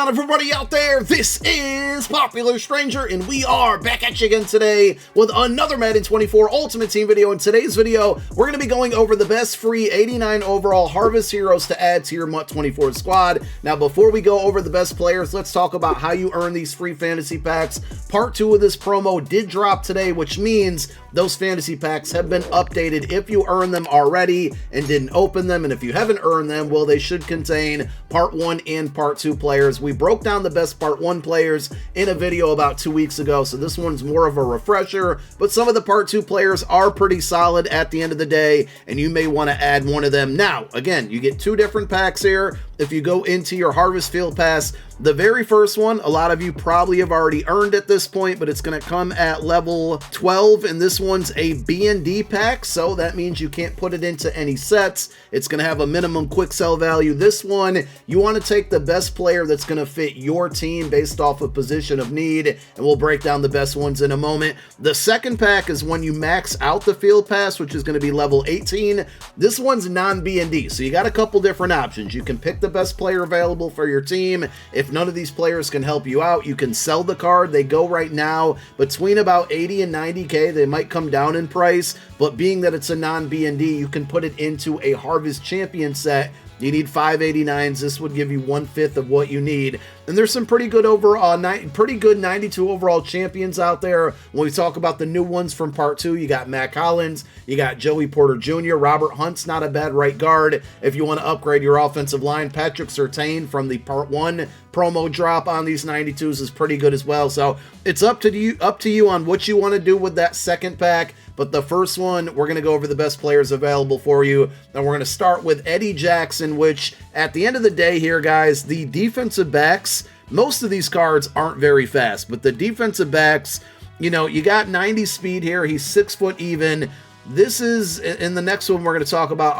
on, everybody out there? This is Popular Stranger, and we are back at you again today with another Madden 24 Ultimate Team video. In today's video, we're going to be going over the best free 89 overall Harvest Heroes to add to your MUT 24 squad. Now, before we go over the best players, let's talk about how you earn these free fantasy packs. Part 2 of this promo did drop today, which means those fantasy packs have been updated if you earned them already and didn't open them, and if you haven't earned them, well, they should contain Part 1 and Part 2 players. We broke down the best Part 1 players in a video about 2 weeks ago, so this one's more of a refresher, but some of the Part 2 players are pretty solid at the end of the day, and you may want to add one of them. Now, again, you get 2 different packs here. If you go into your Harvest Field Pass, the very first one, a lot of you probably have already earned at this point, but it's going to come at level 12, and this one's a B&D pack, so that means you can't put it into any sets. It's going to have a minimum quick sell value. This one, you want to take the best player that's going to fit your team based off of position of need, and we'll break down the best ones in a moment. The second pack is when you max out the Field Pass, which is going to be level 18. This one's non-B&D, so you got a couple different options. You can pick the best player available for your team. If none of these players can help you out, you can sell the card. They go right now between about 80 and 90k. They might come down in price, but being that it's a non-B&D, you can put it into a Harvest Champion set. You need 589s. This would give you 1/5 of what you need. And there's some pretty good overall, pretty good 92 overall champions out there. When we talk about the new ones from Part 2, you got Matt Collins, you got Joey Porter Jr., Robert Hunt's not a bad right guard. If you want to upgrade your offensive line, Patrick Surtain from the Part 1 promo drop on these 92s is pretty good as well. So it's up to you on what you want to do with that second pack. But the first one, we're going to go over the best players available for you. And we're going to start with Eddie Jackson, which at the end of the day here, guys, the defensive backs, most of these cards aren't very fast, but the defensive backs, you know, you got 90 speed here. He's 6 foot even. This is, in the next one we're going to talk about,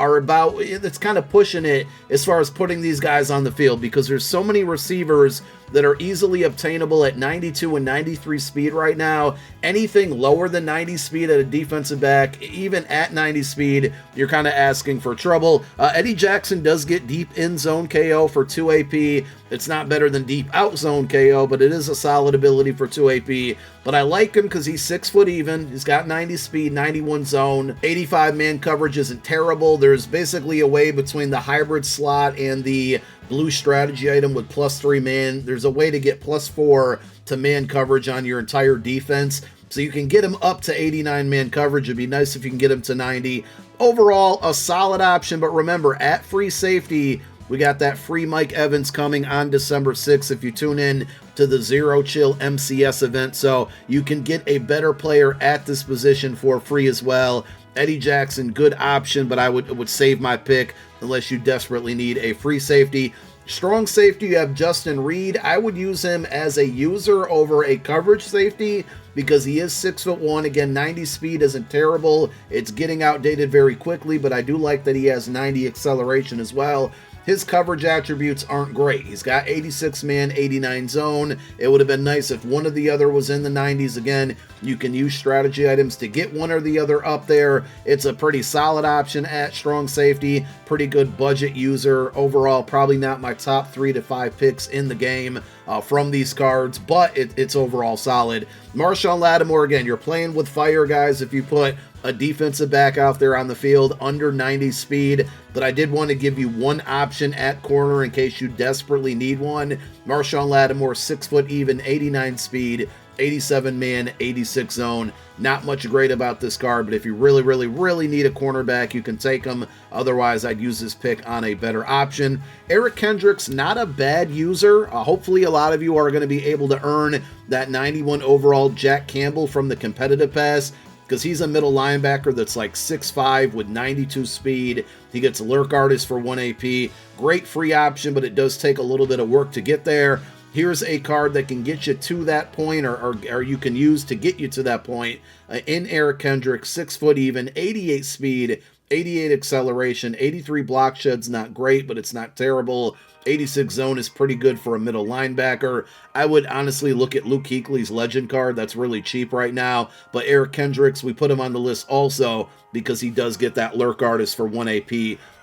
it's kind of pushing it as far as putting these guys on the field, because there's so many receivers that are easily obtainable at 92 and 93 speed right now. Anything lower than 90 speed at a defensive back, even at 90 speed, you're kind of asking for trouble. Eddie Jackson does get deep in zone KO for 2 AP. It's not better than deep out zone KO, but it is a solid ability for 2 AP. But I like him because he's 6 foot even. He's got 90 speed, 91 zone. 85 man coverage isn't terrible. There's basically a way between the hybrid slot and the blue strategy item with +3 man. There's a way to get +4 to man coverage on your entire defense. So you can get him up to 89 man coverage. It'd be nice if you can get him to 90. Overall, a solid option, but remember, at free safety, we got that free Mike Evans coming on December 6th if you tune in to the Zero Chill MCS event. So you can get a better player at this position for free as well. Eddie Jackson, good option, but I would save my pick unless you desperately need a free safety. Strong safety, you have Justin Reed. I would use him as a user over a coverage safety because he is 6'1". Again, 90 speed isn't terrible. It's getting outdated very quickly, but I do like that he has 90 acceleration as well. His coverage attributes aren't great. He's got 86 man, 89 zone. It would have been nice if one or the other was in the 90s. Again, you can use strategy items to get one or the other up there. It's a pretty solid option at strong safety. Pretty good budget user. Overall, probably not my top 3 to 5 picks in the game from these cards, but it's overall solid. Marshawn Lattimore, again, you're playing with fire, guys, if you put a defensive back out there on the field under 90 speed, but I did want to give you one option at corner in case you desperately need one. Marshawn Lattimore, 6 foot even, 89 speed, 87 man, 86 zone. Not much great about this card, but if you really, really, really need a cornerback, you can take him. Otherwise, I'd use this pick on a better option. Eric Kendricks, not a bad user. Hopefully, a lot of you are going to be able to earn that 91 overall Jack Campbell from the competitive pass, because he's a middle linebacker that's like 6'5" with 92 speed. He gets Lurk Artist for 1 AP. Great free option, but it does take a little bit of work to get there. Here's a card that can get you to that point, or you can use to get you to that point. In Eric Kendricks, 6 foot even, 88 speed, 88 acceleration, 83 block shed's not great, but it's not terrible. 86 zone is pretty good for a middle linebacker. I would honestly look at Luke Kuechly's legend card. That's really cheap right now. But Eric Kendricks, we put him on the list also because he does get that lurk artist for 1 AP,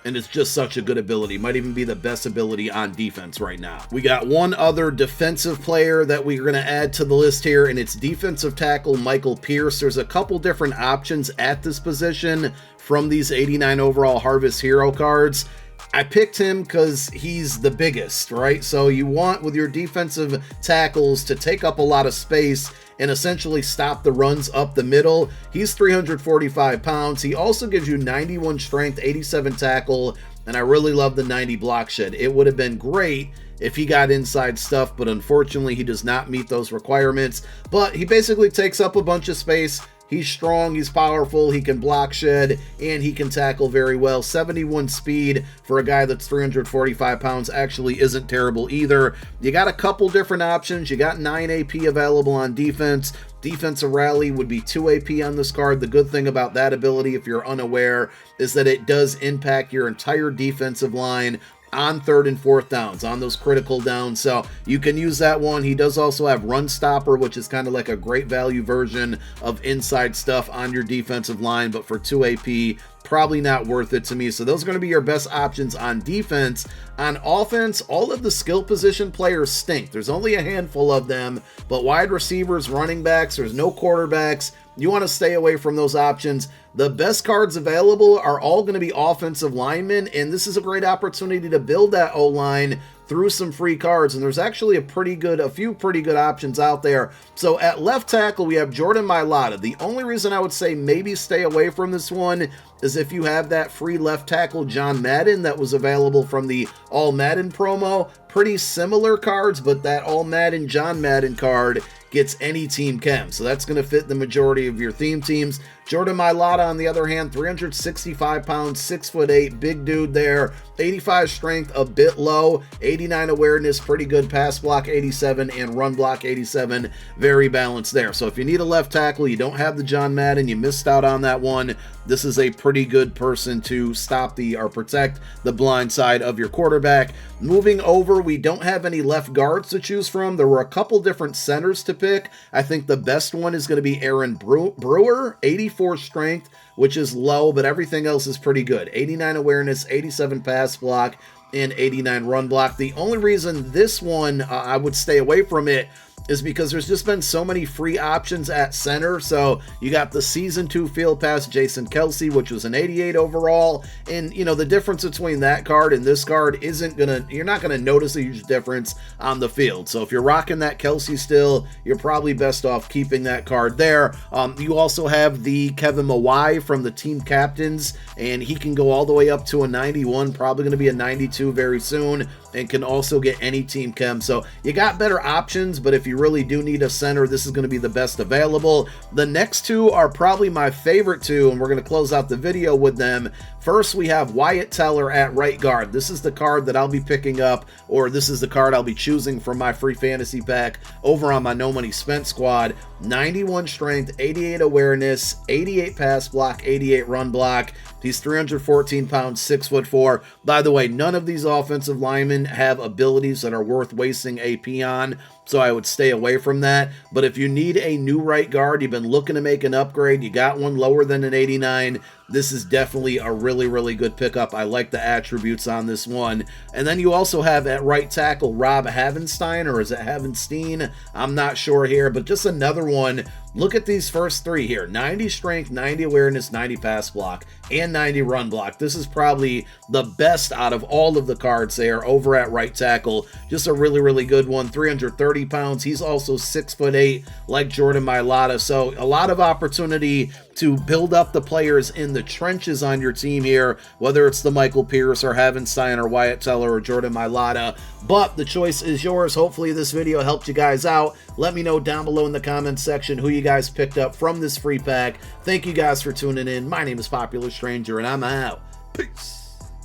and it's just such a good ability. Might even be the best ability on defense right now. We got one other defensive player that we're going to add to the list here, and it's defensive tackle Michael Pierce. There's a couple different options at this position from these 89 overall Harvest Hero cards. I picked him because he's the biggest, right? So you want, with your defensive tackles, to take up a lot of space and essentially stop the runs up the middle. He's 345 pounds. He also gives you 91 strength, 87 tackle, and I really love the 90 block shed. It would have been great if he got inside stuff, but unfortunately he does not meet those requirements. But he basically takes up a bunch of space. He's strong, he's powerful, he can block shed, and he can tackle very well. 71 speed for a guy that's 345 pounds actually isn't terrible either. You got a couple different options. You got 9 AP available on defense. Defensive rally would be 2 AP on this card. The good thing about that ability, if you're unaware, is that it does impact your entire defensive line on 3rd and 4th downs, on those critical downs, so you can use that one. He does also have Run Stopper, which is kind of like a great value version of inside stuff on your defensive line, but for 2 AP, probably not worth it to me. So those are going to be your best options on defense. On offense, all of the skill position players stink. There's only a handful of them, but wide receivers, running backs, there's no quarterbacks. You want to stay away from those options. The best cards available are all going to be offensive linemen, and this is a great opportunity to build that O-line through some free cards, and there's actually a few pretty good options out there. So at left tackle, we have Jordan Mailata. The only reason I would say maybe stay away from this one is if you have that free left tackle John Madden that was available from the All Madden promo. Pretty similar cards, but that All Madden John Madden card gets any team chem, so that's going to fit the majority of your theme teams. Jordan Mailata, on the other hand, 365 pounds, 6'8", big dude there, 85 strength, a bit low, 89 awareness, pretty good pass block, 87, and run block, 87, very balanced there. So if you need a left tackle, you don't have the John Madden, you missed out on that one, this is a pretty good person to stop or protect the blind side of your quarterback. Moving over, we don't have any left guards to choose from. There were a couple different centers to pick. I think the best one is going to be Aaron Brewer, 84 strength, which is low, but everything else is pretty good. 89 awareness, 87 pass block, and 89 run block. The only reason this one I would stay away from it is because there's just been so many free options at center. So you got the Season 2 Field Pass Jason Kelsey, which was an 88 overall. And, you know, the difference between that card and this card you're not going to notice a huge difference on the field. So if you're rocking that Kelsey still, you're probably best off keeping that card there. You also have the Kevin Mawai from the team captains, and he can go all the way up to a 91, probably going to be a 92 very soon, and can also get any team chem. So you got better options, but if you really do need a center, this is going to be the best available. The next two are probably my favorite two, and we're going to close out the video with them. First, we have Wyatt Teller at right guard. This is the card that I'll be picking up, or this is the card I'll be choosing from my free fantasy pack over on my No Money Spent squad. 91 strength, 88 awareness, 88 pass block, 88 run block. He's 314 pounds, 6'4". By the way, none of these offensive linemen have abilities that are worth wasting AP on, so I would stay away from that. But if you need a new right guard, you've been looking to make an upgrade, you got one lower than an 89, this is definitely a really, really good pickup. I like the attributes on this one. And then you also have at right tackle Rob Havenstein, or is it Havenstein? I'm not sure here, but just another one. Look at these first three here. 90 strength, 90 awareness, 90 pass block, and 90 run block. This is probably the best out of all of the cards there over at right tackle. Just a really, really good one. 330 pounds. He's also 6'8", like Jordan Mailata. So a lot of opportunity to build up the players in the trenches on your team here, whether it's the Michael Pierce or Havenstein or Wyatt Teller or Jordan Mailata. But the choice is yours. Hopefully this video helped you guys out. Let me know down below in the comments section who you guys picked up from this free pack. Thank you guys for tuning in. My name is Popular Stranger, and I'm out. Peace.